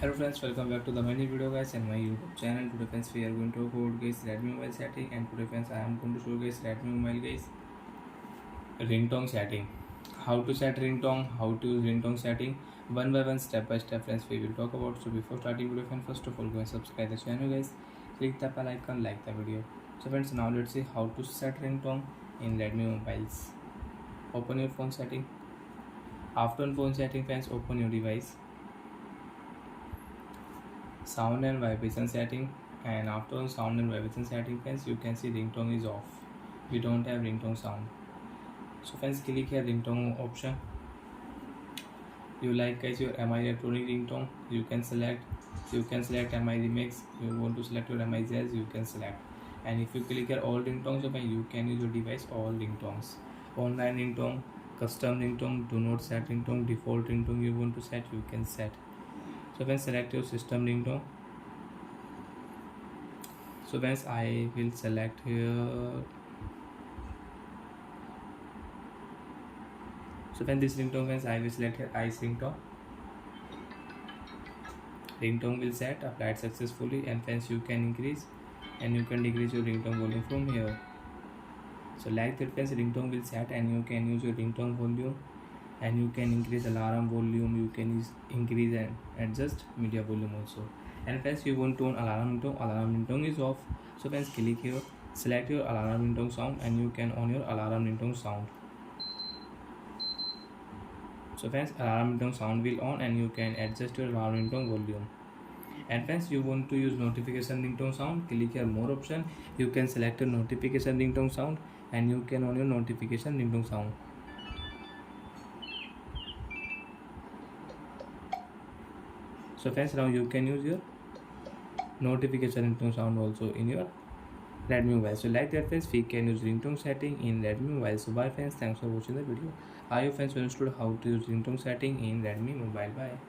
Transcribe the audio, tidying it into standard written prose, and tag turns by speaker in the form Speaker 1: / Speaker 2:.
Speaker 1: Hello friends, welcome back to the many video guys and my YouTube channel. Today friends we are going to talk about guys Redmi mobile setting, and today friends I am going to show guys Redmi mobile guys ringtone setting. How to set ringtone, how to use ringtone setting, one by one, step by step friends we will talk about. So before starting video friends, first of all go and subscribe the channel guys, click the bell icon, like the video. So friends, now let's see how to set ringtone in Redmi mobiles. Open your phone setting. After phone setting friends, open your device, sound and vibration setting, and after sound and vibration setting friends, you can see ringtone is off. We don't have ringtone sound. So friends, click here ringtone option. You like guys your mi electronic ringtone, you can select. You can select mi remix. You want to select your mi jazz, you can select. And if you click here all ringtones, so you can use your device all ringtones. Online ringtone, custom ringtone, do not set ringtone, default ringtone you want to set, you can set. So when select your system ringtone, so once I will select here, so when this ringtone once I will select here ice ringtone, ringtone will set, applied successfully, and hence you can increase and you can decrease your ringtone volume from here. So like that friends, ringtone will set and you can use your ringtone volume, and you can increase alarm volume, you can increase and adjust media volume also. And friends, you want to on alarm ringtone is off. So friends, click here, select your alarm ringtone sound, and you can on your alarm ringtone sound. So friends, alarm ringtone sound will on and you can adjust your alarm ringtone volume. And friends, you want to use notification ringtone sound, click here more option, you can select your notification ringtone sound and you can on your notification ringtone sound. So friends, now you can use your notification ringtone sound also in your Redmi mobile. So like that friends, we can use ringtone setting in Redmi mobile. So bye friends, thanks for watching the video. I hope friends understood how to use ringtone setting in Redmi mobile. Bye.